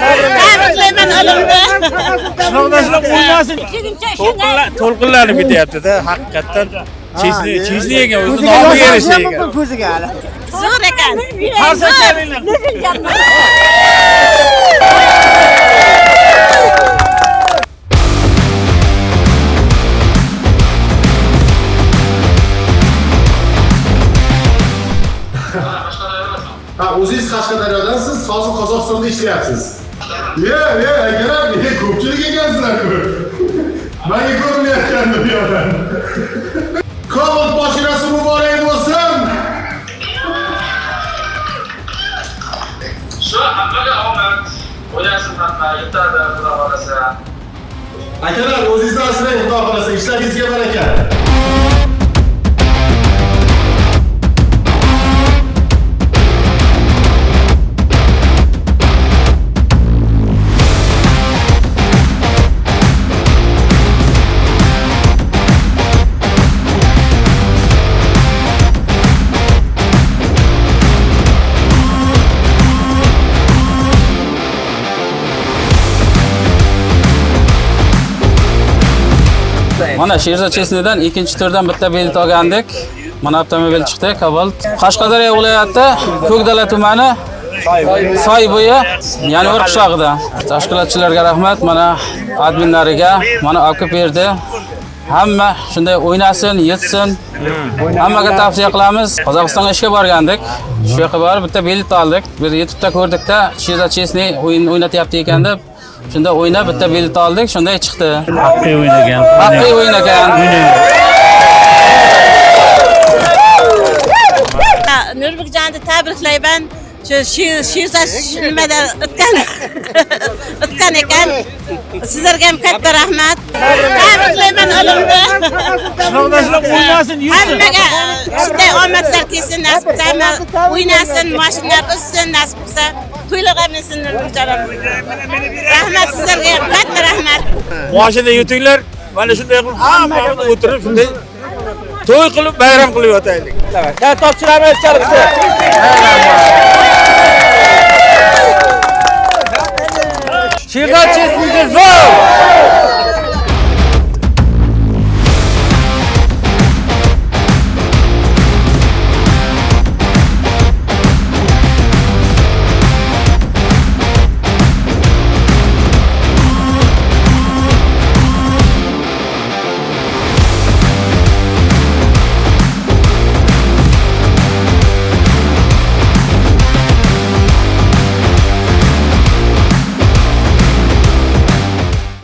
Tabriklayman olimni. Qishloqdoshlar o'ynasin. To'lqinlanib ketyapti-da, haqiqatdan. Chezni yegan o'zi nomiga yarasha yegan. Ko'ziga hali. Zo'r ekan. Qarsa chalinglar. O'zingiz Qashqadaryodansiz, hozir Qozog'istonda ishlayapsiz. Akalar, ko'pchilik ekansizlar-ku. Menga ko'rinmayotgandi bu yerdan. Cobalt mashinasi muborak bo'lsin. Shu hammaga omad. O'ylasin hamma, yetadi, xudo xolasa. Akalar, o'zingizni asrang, xudo xolasa, ishlaringizga baraka. Mana Sherzod Chesnidan ikkinchi turdan bitta bilet olgandik. Mana avtomobil chiqdi, Cobalt. Qashqadaryo viloyati Ko'kdala tumani Soybo'yi, ya'ni bir qishlog'ida. Tashkilotchilarga rahmat, mana adminlariga, mana olib berdi. Hamma shunday o'ynasin, yetsin. Hammaga tavsiya qilamiz. Qozog'istonga ishga borgandik. Shu yerga borib bitta bilet oldik. Bir YouTube'da ko'rdikda Sherzod Chesni o'ynatyapti ekan deb shunda o'ynab bitta bilet oldik, shunday chiqdi. Haqiqiy o'ynagan. Haqiqiy o'ynagan. Nurbekjonni tabriklayman. Sherzod nimada o'tgan ekan. Sizlarga ham katta rahmat. Tabriklayman olimni. Qishloqdoshlar o'ynasin, Hammaga shunday omadlar kelsin, nasib qilsa, o'ynasin, mashinalar o'ssin, nasib qilsa, to'ylarga minsin Nurbekjonim. Rahmat sizlarga, katta rahmat. Mashina yutinglar. Mana shunday qilib hamma o'tirib shunday to'y qilib bayram qilib yotaylik. Topshiramiz chalg'isi. Sherzod Chesni zo'r.